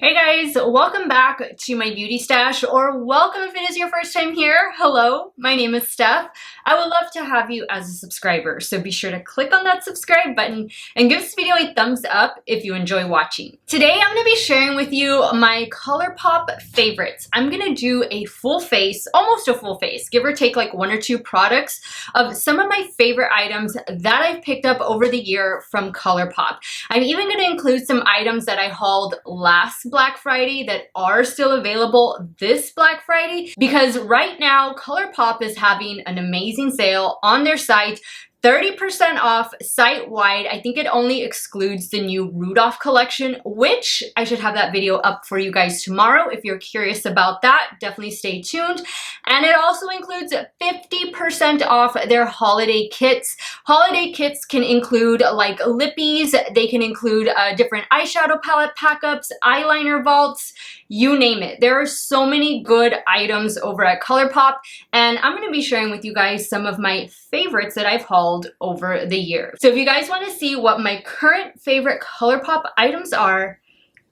Hey guys, welcome back to my beauty stash, or welcome if it is your first time here. Hello, my name is Steff. I would love to have you as a subscriber, so be sure to click on that subscribe button and give this video a thumbs up if you enjoy watching. Today I'm going to be sharing with you my ColourPop favorites. I'm going to do a full face, almost a full face, give or take like one or two products of some of my favorite items that I've picked up over the year from ColourPop. I'm even going to include some items that I hauled last Black Friday that are still available this Black Friday, because right now ColourPop is having an amazing sale on their site. 30% off site-wide. I think it only excludes the new Rudolph collection, which I should have that video up for you guys tomorrow. If you're curious about that, definitely stay tuned. And it also includes 50% off their holiday kits. Holiday kits can include like lippies, they can include different eyeshadow palette pack-ups, eyeliner vaults, you name it. There are so many good items over at ColourPop, and I'm going to be sharing with you guys some of my favorites that I've hauled over the year. So if you guys want to see what my current favorite ColourPop items are,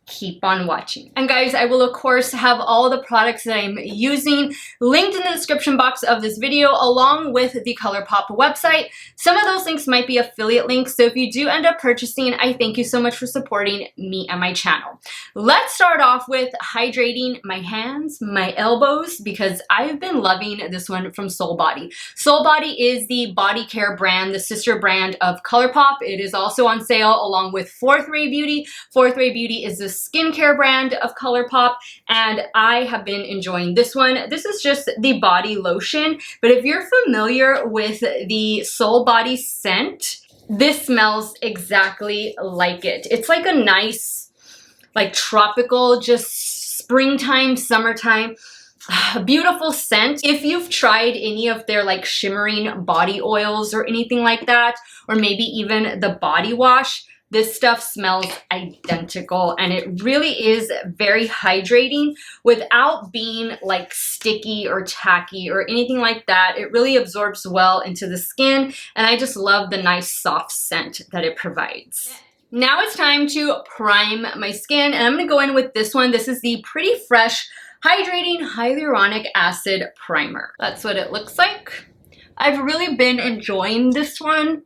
keep on watching. And guys, I will of course have all the products that I'm using linked in the description box of this video, along with the ColourPop website. Some of those links might be affiliate links, so if you do end up purchasing, I thank you so much for supporting me and my channel. Let's start off with hydrating my hands, my elbows, because I've been loving this one from Soul Body. Soul Body is the body care brand, the sister brand of ColourPop. It is also on sale along with Fourth Ray Beauty. Fourth Ray Beauty is the skincare brand of ColourPop, and I have been enjoying this one. This is just the body lotion, but if you're familiar with the Soul Body scent, this smells exactly like it. It's like a nice, like tropical, just springtime, summertime, beautiful scent. If you've tried any of their like shimmering body oils or anything like that, or maybe even the body wash, this stuff smells identical, and it really is very hydrating without being like sticky or tacky or anything like that. It really absorbs well into the skin, and I just love the nice soft scent that it provides. Now it's time to prime my skin, and I'm gonna go in with this one. This is the Pretty Fresh Hydrating Hyaluronic Acid Primer. That's what it looks like. I've really been enjoying this one.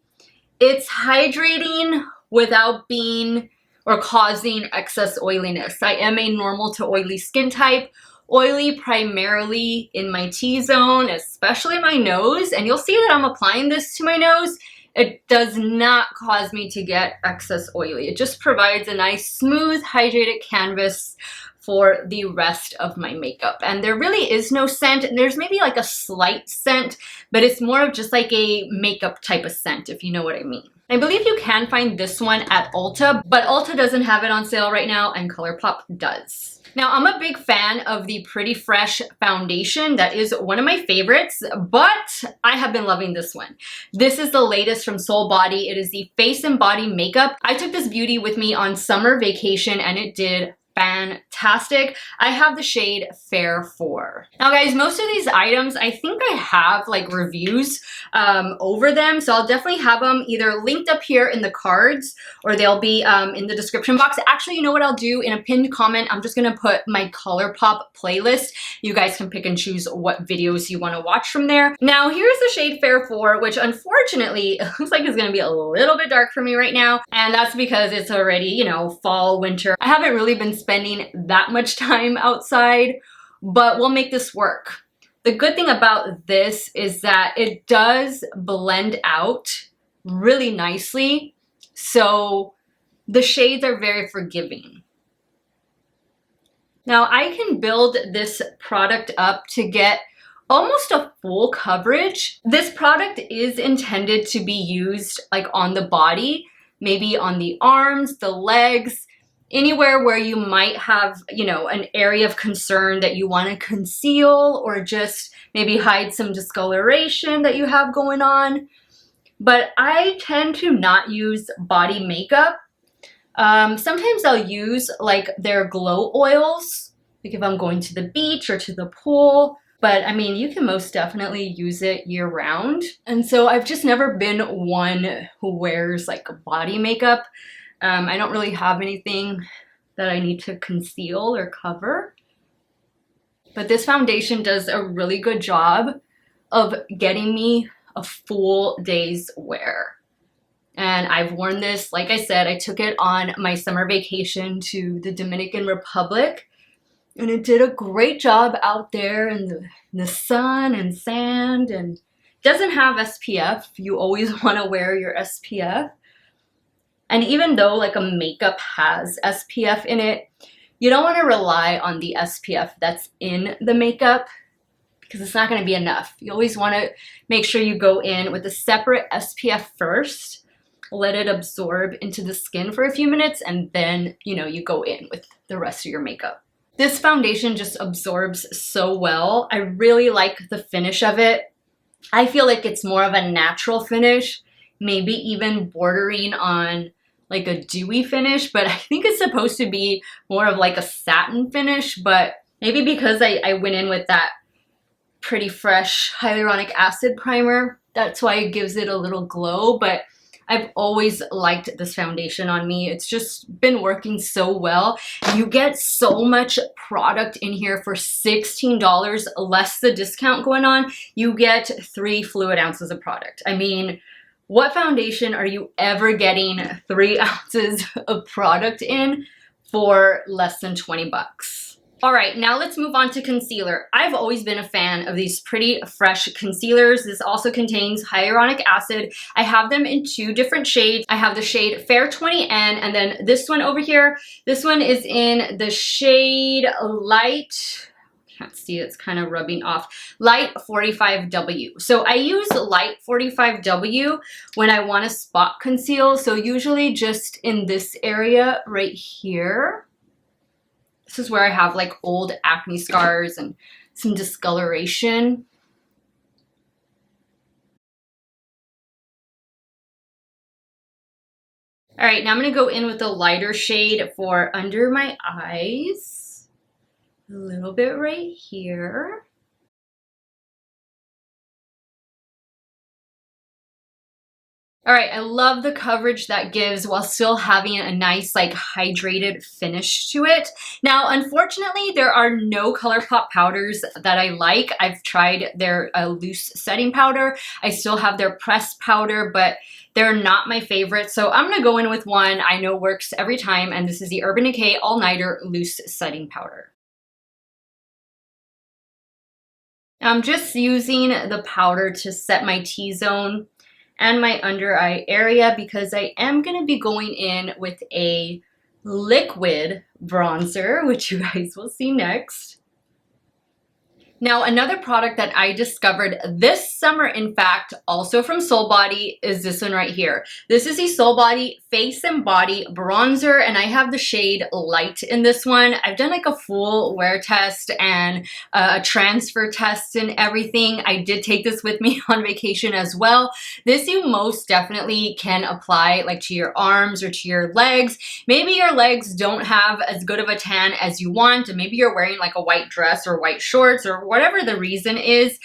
It's hydrating without being or causing excess oiliness. I am a normal to oily skin type, oily primarily in my T-zone, especially my nose, and you'll see that I'm applying this to my nose. It does not cause me to get excess oily. It just provides a nice smooth hydrated canvas for the rest of my makeup. And there really is no scent. There's maybe like a slight scent, but it's more of just like a makeup type of scent, if you know what I mean. I believe you can find this one at Ulta, but Ulta doesn't have it on sale right now, and ColourPop does. Now, I'm a big fan of the Pretty Fresh foundation. That is one of my favorites, but I have been loving this one. This is the latest from Soul Body. It is the Face and Body Makeup. I took this beauty with me on summer vacation, and it did fantastic. I have the shade Fair 4. Now guys, most of these items, I think I have like reviews over them, so I'll definitely have them either linked up here in the cards, or they'll be in the description box. Actually, you know what I'll do? In a pinned comment, I'm just gonna put my ColourPop playlist. You guys can pick and choose what videos you wanna watch from there. Now here's the shade Fair 4, which unfortunately, it looks like it's gonna be a little bit dark for me right now, and that's because it's already, you know, fall, winter. I haven't really been spending that much time outside, but we'll make this work. The good thing about this is that it does blend out really nicely, so the shades are very forgiving. Now I can build this product up to get almost a full coverage. This product is intended to be used like on the body, maybe on the arms, the legs, anywhere where you might have, you know, an area of concern that you want to conceal, or just maybe hide some discoloration that you have going on. But I tend to not use body makeup. Sometimes I'll use like their glow oils, like if I'm going to the beach or to the pool. But I mean, you can most definitely use it year round. And so I've just never been one who wears like body makeup. I don't really have anything that I need to conceal or cover. But this foundation does a really good job of getting me a full day's wear. And I've worn this, like I said, I took it on my summer vacation to the Dominican Republic, and it did a great job out there in the sun and sand, and doesn't have SPF. You always want to wear your SPF. And even though like a makeup has SPF in it, you don't want to rely on the SPF that's in the makeup because it's not going to be enough. You always want to make sure you go in with a separate SPF first, let it absorb into the skin for a few minutes, and then, you know, you go in with the rest of your makeup. This foundation just absorbs so well. I really like the finish of it. I feel like it's more of a natural finish, maybe even bordering on like a dewy finish, but I think it's supposed to be more of like a satin finish, but maybe because I went in with that Pretty Fresh Hyaluronic Acid Primer, that's why it gives it a little glow. But I've always liked this foundation on me. It's just been working so well. You get so much product in here for $16 less the discount going on. You get 3 fluid ounces of product. I mean, what foundation are you ever getting 3 ounces of product in for less than 20 bucks? All right, now let's move on to concealer. I've always been a fan of these Pretty Fresh concealers. This also contains hyaluronic acid. I have them in 2 different shades. I have the shade Fair 20N, and then this one over here. This one is in the shade Light, can't see, it's kind of rubbing off, Light 45W. So I use Light 45W when I want to spot conceal. So usually just in this area right here. This is where I have like old acne scars and some discoloration. All right, now I'm going to go in with a lighter shade for under my eyes. A little bit right here. All right, I love the coverage that gives while still having a nice like hydrated finish to it. Now, unfortunately, there are no ColourPop powders that I like. I've tried their loose setting powder. I still have their pressed powder, but they're not my favorite. So I'm gonna go in with one I know works every time, and this is the Urban Decay All Nighter Loose Setting Powder. I'm just using the powder to set my T-zone and my under eye area because I am going to be going in with a liquid bronzer, which you guys will see next. Now, another product that I discovered this summer, in fact, also from Soul Body, is this one right here. This is the Soul Body Face and Body Bronzer, and I have the shade Light in this one. I've done like a full wear test and a transfer test and everything. I did take this with me on vacation as well. This you most definitely can apply like to your arms or to your legs. Maybe your legs don't have as good of a tan as you want, and maybe you're wearing like a white dress or white shorts or whatever the reason is.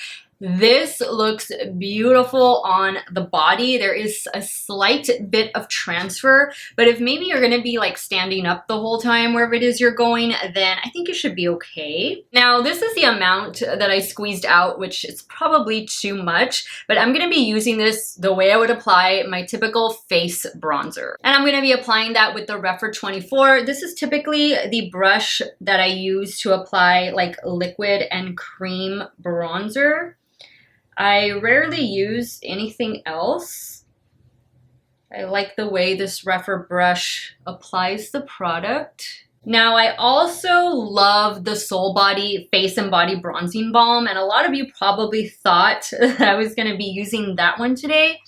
This looks beautiful on the body. There is a slight bit of transfer, but if maybe you're going to be like standing up the whole time wherever it is you're going, then I think you should be okay. Now, this is the amount that I squeezed out, which is probably too much, but I'm going to be using this the way I would apply my typical face bronzer. And I'm going to be applying that with the Rephr 24. This is typically the brush that I use to apply like liquid and cream bronzer. I rarely use anything else. I like the way this Rephr brush applies the product. Now, I also love the Soul Body Face and Body Bronzing Balm, and a lot of you probably thought that I was going to be using that one today,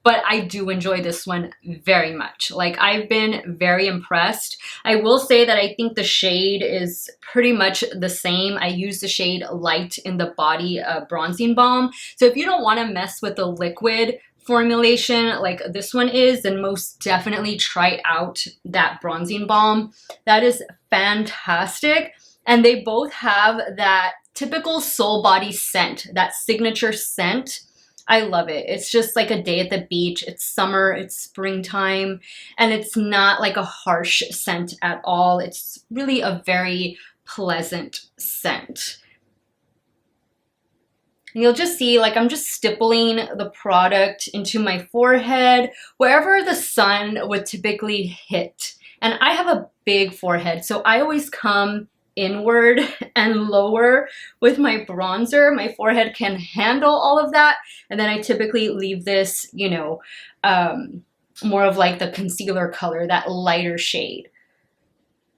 but I do enjoy this one very much. Like, I've been very impressed. I will say that I think the shade is pretty much the same. I use the shade Light in the Body Bronzing Balm. So if you don't want to mess with the liquid formulation like this one is, then most definitely try out that bronzing balm. That is fantastic. And they both have that typical Soul Body scent, that signature scent I love it. It's just like a day at the beach. It's summer, it's springtime, and it's not like a harsh scent at all. It's really a very pleasant scent. And you'll just see, like, I'm just stippling the product into my forehead, wherever the sun would typically hit. And I have a big forehead, so I always come inward and lower with my bronzer. My forehead can handle all of that. And then I typically leave this, you know, more of like the concealer color, that lighter shade.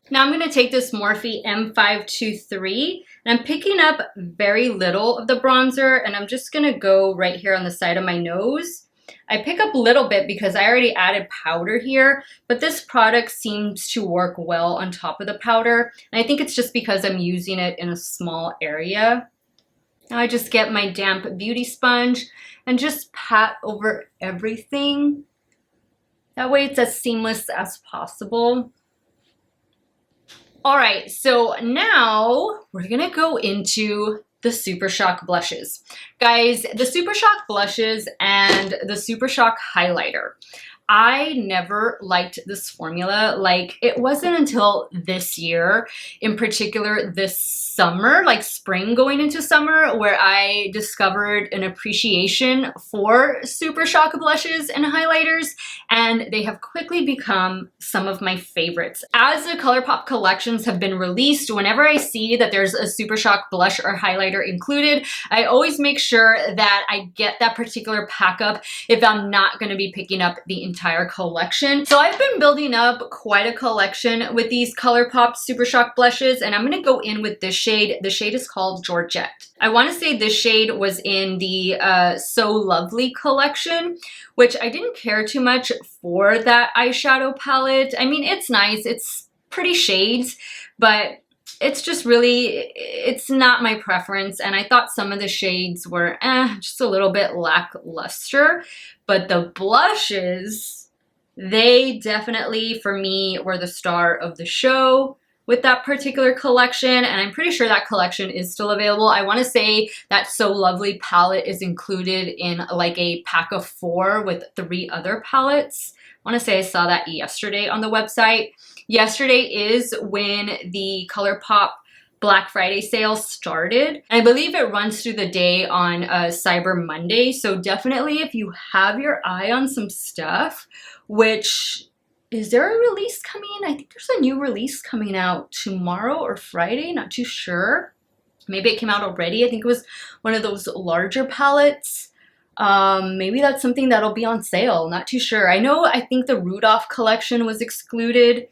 Now I'm going to take this Morphe M523 and I'm picking up very little of the bronzer and I'm just going to go right here on the side of my nose. I pick up a little bit because I already added powder here, but this product seems to work well on top of the powder. And I think it's just because I'm using it in a small area. Now I just get my damp beauty sponge and just pat over everything. That way it's as seamless as possible. All right, so now we're gonna go into the Super Shock blushes. Guys, the Super Shock blushes and the Super Shock highlighter. I never liked this formula. Like, it wasn't until this year, in particular this summer, like spring going into summer, where I discovered an appreciation for Super Shock blushes and highlighters, and they have quickly become some of my favorites. As the ColourPop collections have been released, whenever I see that there's a Super Shock blush or highlighter included, I always make sure that I get that particular pack up if I'm not going to be picking up the entire collection. So I've been building up quite a collection with these ColourPop Super Shock blushes, and I'm going to go in with this shade. The shade is called Georgette. I want to say this shade was in the So Lovely collection, which I didn't care too much for that eyeshadow palette. I mean, it's nice, it's pretty shades, but it's just really, it's not my preference. And I thought some of the shades were just a little bit lackluster, but the blushes, they definitely, for me, were the star of the show with that particular collection, and I'm pretty sure that collection is still available. I want to say that So Lovely palette is included in like a pack of 4 with 3 other palettes. I want to say I saw that yesterday on the website. Yesterday is when the ColourPop Black Friday sale started. I believe it runs through the day on Cyber Monday, so definitely if you have your eye on some stuff, which, is there a release coming? I think there's a new release coming out tomorrow or Friday, not too sure. Maybe it came out already. I think it was one of those larger palettes. Maybe that's something that'll be on sale, not too sure. I think the Rudolph collection was excluded,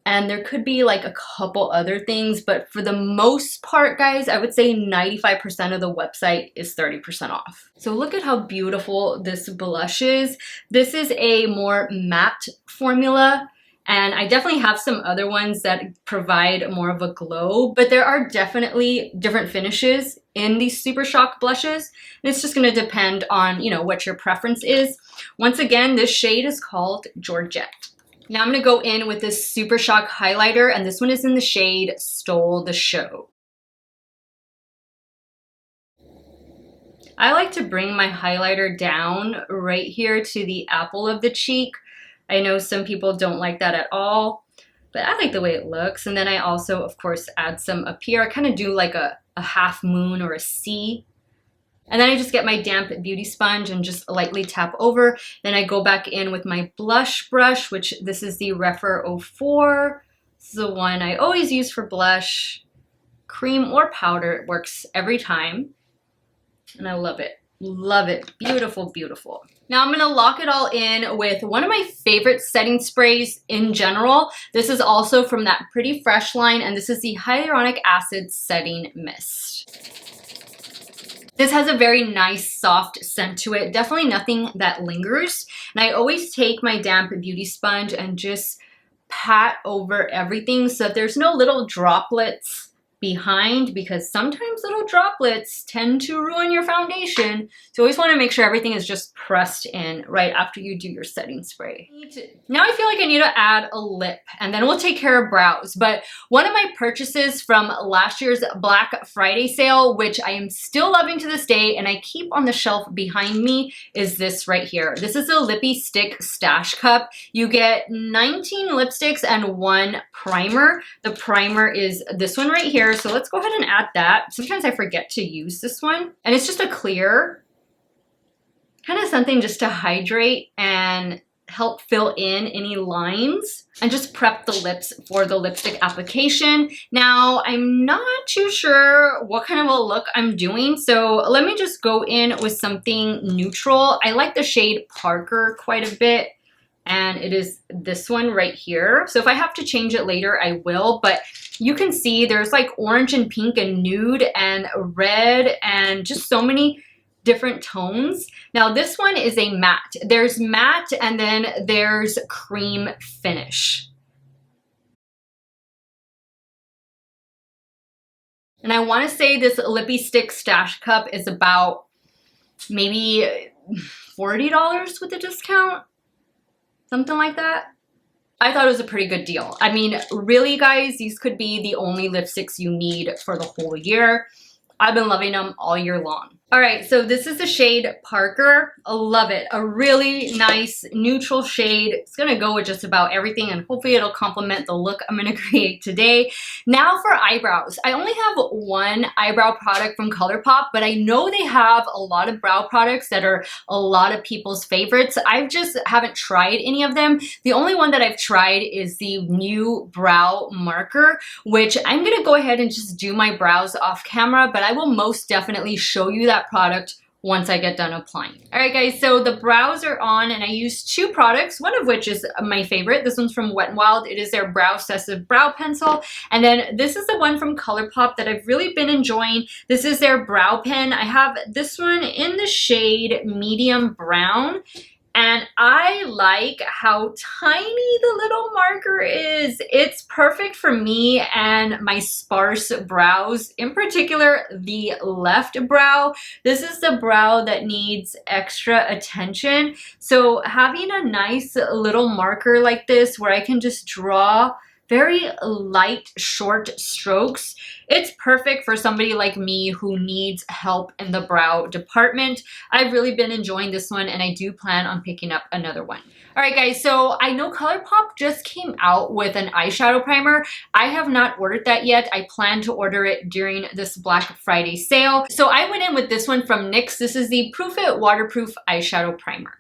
and there could be like a couple other things, but for the most part, guys, I would say 95% of the website is 30% off. So look at how beautiful this blush is. This is a more matte formula, and I definitely have some other ones that provide more of a glow, but there are definitely different finishes in these Super Shock blushes, and it's just gonna depend on, you know, what your preference is. Once again, this shade is called Georgette. Now I'm going to go in with this Super Shock highlighter, and this one is in the shade Stole the Show. I like to bring my highlighter down right here to the apple of the cheek. I know some people don't like that at all, but I like the way it looks. And then I also, of course, add some up here. I kind of do like a half moon or a C. And then I just get my damp beauty sponge and just lightly tap over. Then I go back in with my blush brush, which this is the Rephr 04. This is the one I always use for blush. Cream or powder, it works every time. And I love it. Love it. Beautiful, beautiful. Now I'm going to lock it all in with one of my favorite setting sprays in general. This is also from that Pretty Fresh line, and this is the Hyaluronic Acid Setting Mist. This has a very nice soft scent to it, definitely nothing that lingers. And I always take my damp beauty sponge and just pat over everything so that there's no little droplets behind because sometimes little droplets tend to ruin your foundation. So you always want to make sure everything is just pressed in right after you do your setting spray. Now I feel like I need to add a lip and then we'll take care of brows. But one of my purchases from last year's Black Friday sale, which I am still loving to this day and I keep on the shelf behind me, is this right here. This is a Lippy Stick Stash Cup. You get 19 lipsticks and 1 primer. The primer is this one right here. So let's go ahead and add that. Sometimes I forget to use this one. And it's just a clear, kind of something just to hydrate and help fill in any lines and just prep the lips for the lipstick application. Now, I'm not too sure what kind of a look I'm doing, so let me just go in with something neutral. I like the shade Parker quite a bit, and it is this one right here. So if I have to change it later, I will, but you can see there's like orange and pink and nude and red and just so many different tones. Now this one is a matte. There's matte and then there's cream finish. And I want to say this Lippy Stick Stash Cup is about maybe $40 with a discount. Something like that. I thought it was a pretty good deal. I mean, really guys, these could be the only lipsticks you need for the whole year. I've been loving them all year long. All right, so this is the shade Parker. I love it. A really nice neutral shade. It's gonna go with just about everything and hopefully it'll complement the look I'm gonna create today. Now for eyebrows. I only have one eyebrow product from ColourPop, but I know they have a lot of brow products that are a lot of people's favorites. I just haven't tried any of them. The only one that I've tried is the new brow marker, which I'm gonna go ahead and just do my brows off camera, but I will most definitely show you that product once I get done applying. All right guys, so the brows are on and I used 2 products, one of which is my favorite. This one's from Wet n Wild. It is their Brow Obsessive Brow Pencil. And then this is the one from ColourPop that I've really been enjoying. This is their brow pen. I have this one in the shade medium brown. And I like how tiny the little marker is. It's perfect for me and my sparse brows, in particular the left brow. This is the brow that needs extra attention. So having a nice little marker like this where I can just draw very light, short strokes. It's perfect for somebody like me who needs help in the brow department. I've really been enjoying this one and I do plan on picking up another one. All right guys, so I know ColourPop just came out with an eyeshadow primer. I have not ordered that yet. I plan to order it during this Black Friday sale. So I went in with this one from NYX. This is the Proof It Waterproof Eyeshadow Primer.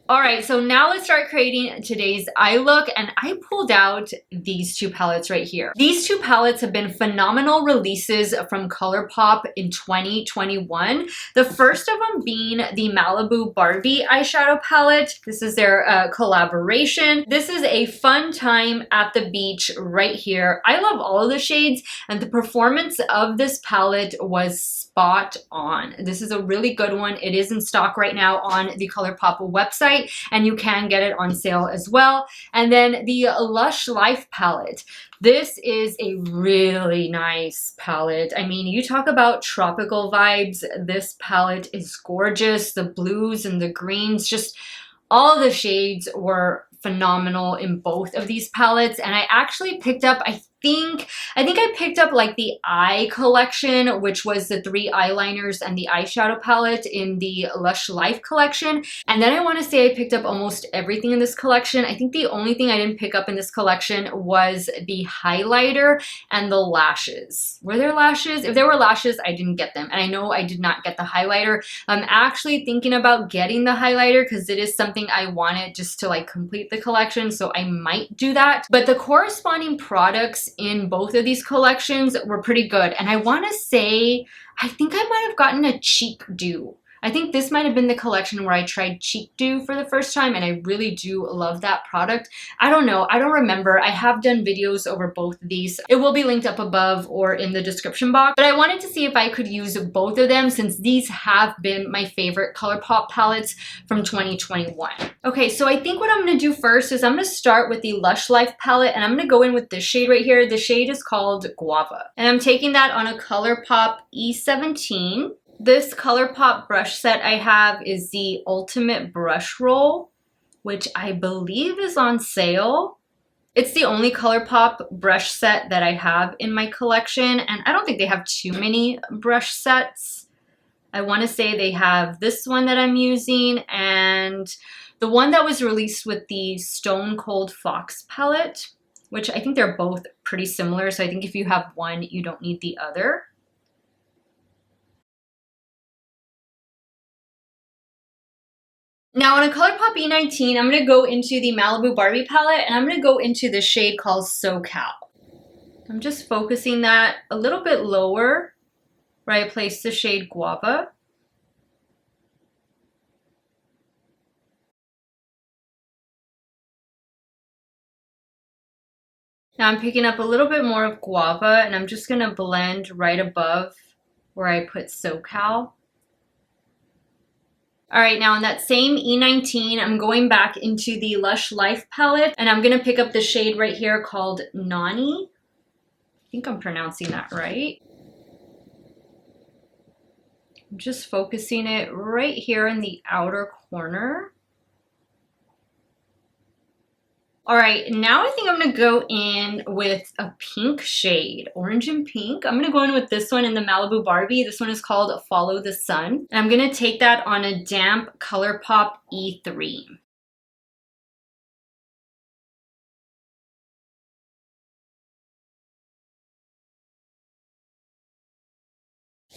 All right, so now let's start creating today's eye look, and I pulled out these 2 palettes right here. These 2 palettes have been phenomenal releases from ColourPop in 2021. The first of them being the Malibu Barbie eyeshadow palette. This is their collaboration. This is a fun time at the beach right here. I love all of the shades, and the performance of this palette was spot on. This is a really good one. It is in stock right now on the ColourPop website, and you can get it on sale as well. And then the Lush Life palette. This is a really nice palette. I mean, you talk about tropical vibes. This palette is gorgeous. The blues and the greens, just all the shades were phenomenal in both of these palettes. And I actually picked up, I think I picked up like the eye collection, which was the 3 eyeliners and the eyeshadow palette in the Lush Life collection. And then I want to say I picked up almost everything in this collection. I think the only thing I didn't pick up in this collection was the highlighter and the lashes. Were there lashes? If there were lashes, I didn't get them. And I know I did not get the highlighter. I'm actually thinking about getting the highlighter because it is something I wanted just to like complete the collection. So I might do that. But the corresponding products in both of these collections were pretty good. And I want to say, I think I might have gotten a cheek dew I think this might have been the collection where I tried Cheek Dew for the first time, and I really do love that product. I don't know, I don't remember. I have done videos over both of these. It will be linked up above or in the description box, but I wanted to see if I could use both of them since these have been my favorite ColourPop palettes from 2021. Okay, so I think what I'm gonna do first is I'm gonna start with the Lush Life palette, and I'm gonna go in with this shade right here. The shade is called Guava, and I'm taking that on a ColourPop E17. This ColourPop brush set I have is the Ultimate Brush Roll, which I believe is on sale. It's the only ColourPop brush set that I have in my collection, and I don't think they have too many brush sets. I want to say they have this one that I'm using and the one that was released with the Stone Cold Fox palette, which I think they're both pretty similar, so I think if you have one, you don't need the other. Now on a ColourPop E19, I'm going to go into the Malibu Barbie palette, and I'm going to go into the shade called SoCal. I'm just focusing that a little bit lower where I place the shade Guava. Now I'm picking up a little bit more of Guava, and I'm just going to blend right above where I put SoCal. All right, now in that same E19, I'm going back into the Lush Life palette, and I'm gonna pick up the shade right here called Nani. I think I'm pronouncing that right. I'm just focusing it right here in the outer corner. All right, now I think I'm gonna go in with a pink shade, orange and pink. I'm gonna go in with this one in the Malibu Barbie. This one is called Follow the Sun. And I'm gonna take that on a damp ColourPop E3.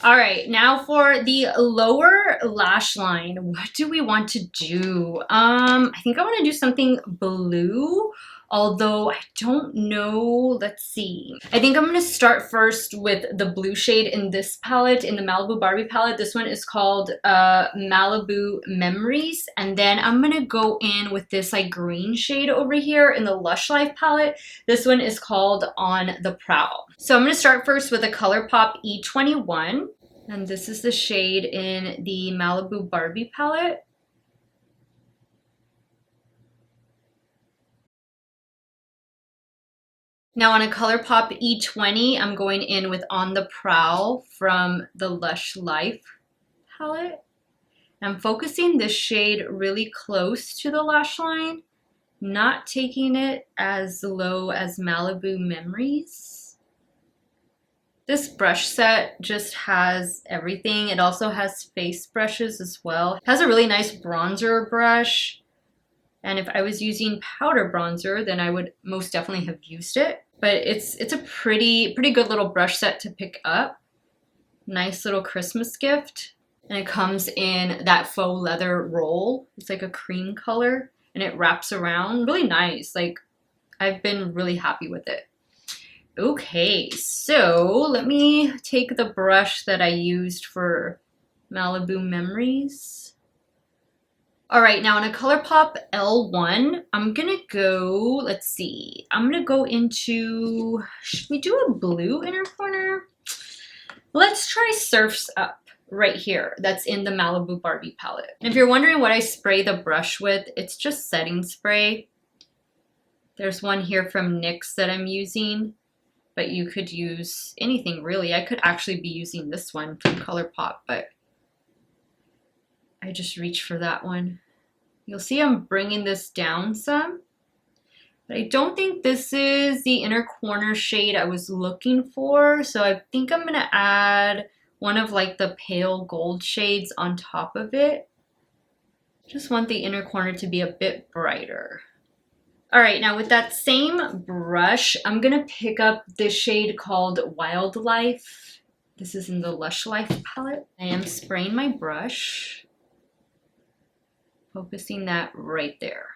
All right, now for the lower lash line, what do we want to do? I think I want to do something blue, although I don't know. Let's see. I think I'm going to start first with the blue shade in this palette, in the Malibu Barbie palette. This one is called Malibu Memories, and then I'm going to go in with this like green shade over here in the Lush Life palette. This one is called On the Prowl. So I'm going to start first with a ColourPop E21. And this is the shade in the Malibu Barbie palette. Now on a ColourPop E20, I'm going in with On the Prowl from the Lush Life palette. I'm focusing this shade really close to the lash line, not taking it as low as Malibu Memories. This brush set just has everything. It also has face brushes as well. It has a really nice bronzer brush. And if I was using powder bronzer, then I would most definitely have used it. But it's a pretty good little brush set to pick up. Nice little Christmas gift. And it comes in that faux leather roll. It's like a cream color and it wraps around. Really nice. Like, I've been really happy with it. Okay, so let me take the brush that I used for Malibu Memories. All right, now in a ColourPop L1, I'm gonna go, let's see, I'm gonna go into, should we do a blue inner corner? Let's try Surf's Up right here. That's in the Malibu Barbie palette. And if you're wondering what I spray the brush with, it's just setting spray. There's one here from NYX that I'm using, but you could use anything really. I could actually be using this one from ColourPop, but I just reached for that one. You'll see I'm bringing this down some, but I don't think this is the inner corner shade I was looking for. So I think I'm gonna add one of like the pale gold shades on top of it. Just want the inner corner to be a bit brighter. All right, now with that same brush, I'm gonna pick up this shade called Wildlife. This is in the Lush Life palette. I am spraying my brush, focusing that right there.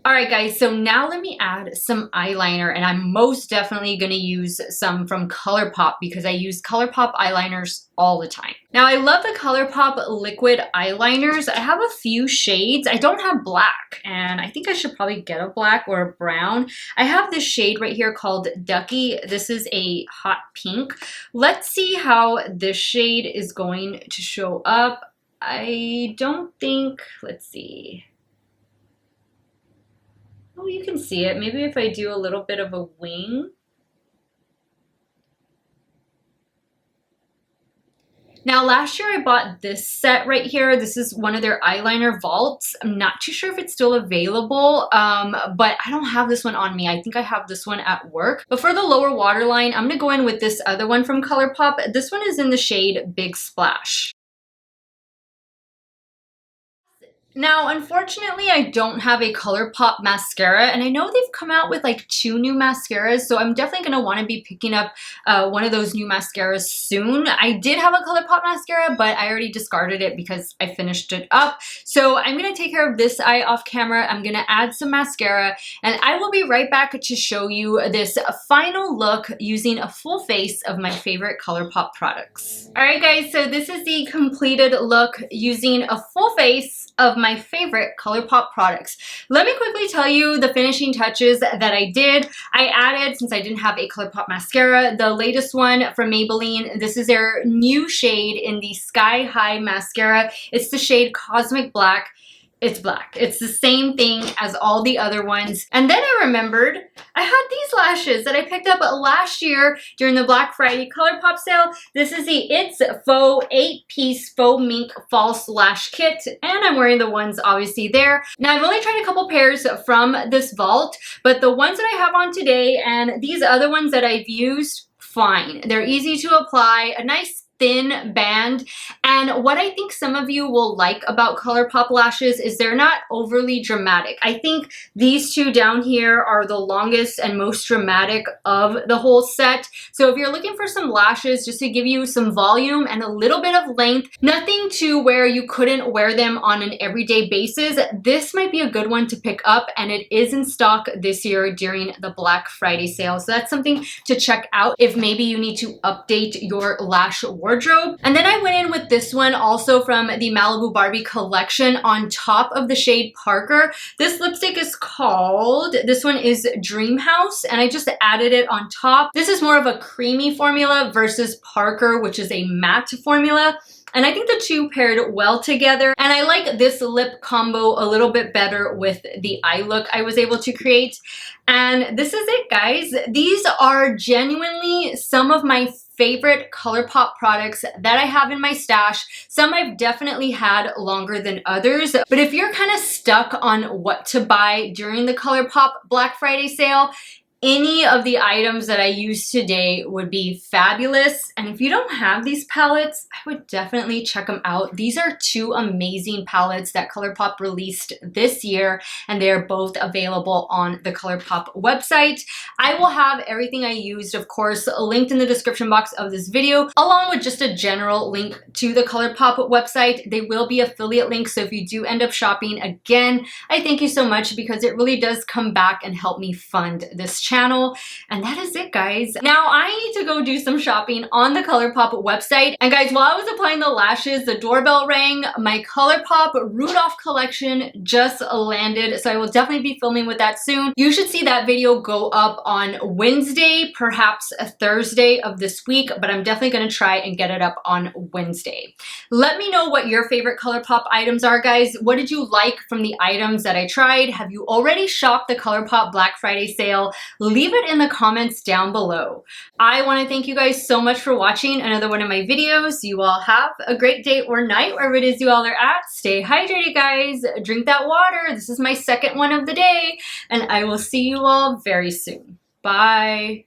Alright guys, so now let me add some eyeliner, and I'm most definitely going to use some from ColourPop because I use ColourPop eyeliners all the time. Now I love the ColourPop liquid eyeliners. I have a few shades. I don't have black, and I think I should probably get a black or a brown. I have this shade right here called Ducky. This is a hot pink. Let's see how this shade is going to show up. I don't think, let's see. Oh, you can see it. Maybe if I do a little bit of a wing. Now, last year I bought this set right here. This is one of their eyeliner vaults. I'm not too sure if it's still available, but I don't have this one on me. I think I have this one at work. But for the lower waterline, I'm gonna go in with this other one from ColourPop. This one is in the shade Big Splash. Now, unfortunately, I don't have a ColourPop mascara, and I know they've come out with like 2 new mascaras, so I'm definitely going to want to be picking up one of those new mascaras soon. I did have a ColourPop mascara, but I already discarded it because I finished it up. So I'm going to take care of this eye off camera. I'm going to add some mascara, and I will be right back to show you this final look using a full face of my favorite ColourPop products. Alright guys, so this is the completed look using a full face of my favorite ColourPop products. Let me quickly tell you the finishing touches that I did. I added, since I didn't have a ColourPop mascara, the latest one from Maybelline. This is their new shade in the Sky High mascara. It's the shade Cosmic Black. It's black. It's the same thing as all the other ones. And then I remembered I had these lashes that I picked up last year during the Black Friday ColourPop sale. This is the It's Faux 8-piece Faux Mink False Lash Kit, and I'm wearing the ones obviously there. Now, I've only tried a couple pairs from this vault, but the ones that I have on today and these other ones that I've used, fine. They're easy to apply, a nice thin band, and what I think some of you will like about ColourPop lashes is they're not overly dramatic. I think these two down here are the longest and most dramatic of the whole set. So if you're looking for some lashes just to give you some volume and a little bit of length, nothing to where you couldn't wear them on an everyday basis, this might be a good one to pick up, and it is in stock this year during the Black Friday sale. So that's something to check out if maybe you need to update your lash wardrobe. And then I went in with this one also from the Malibu Barbie collection on top of the shade Parker. This lipstick is called, this one is Dream House, and I just added it on top. This is more of a creamy formula versus Parker, which is a matte formula. And I think the two paired well together. And I like this lip combo a little bit better with the eye look I was able to create. And this is it, guys. These are genuinely some of my favorite ColourPop products that I have in my stash. Some I've definitely had longer than others. But if you're kind of stuck on what to buy during the ColourPop Black Friday sale, any of the items that I used today would be fabulous. And if you don't have these palettes, I would definitely check them out. These are 2 amazing palettes that ColourPop released this year, and they are both available on the ColourPop website. I will have everything I used, of course, linked in the description box of this video, along with just a general link to the ColourPop website. They will be affiliate links, so if you do end up shopping, again, I thank you so much because it really does come back and help me fund this channel. And that is it, guys. Now I need to go do some shopping on the ColourPop website. And guys, while I was applying the lashes, the doorbell rang. My ColourPop Rudolph collection just landed, so I will definitely be filming with that soon. You should see that video go up on Wednesday, perhaps a Thursday of this week, but I'm definitely going to try and get it up on Wednesday. Let me know what your favorite ColourPop items are, guys. What did you like from the items that I tried? Have you already shopped the ColourPop Black Friday sale? Leave it in the comments down below. I want to thank you guys so much for watching another one of my videos. You all have a great day or night wherever it is you all are at. Stay hydrated, guys. Drink that water. This is my second one of the day, and I will see you all very soon. Bye.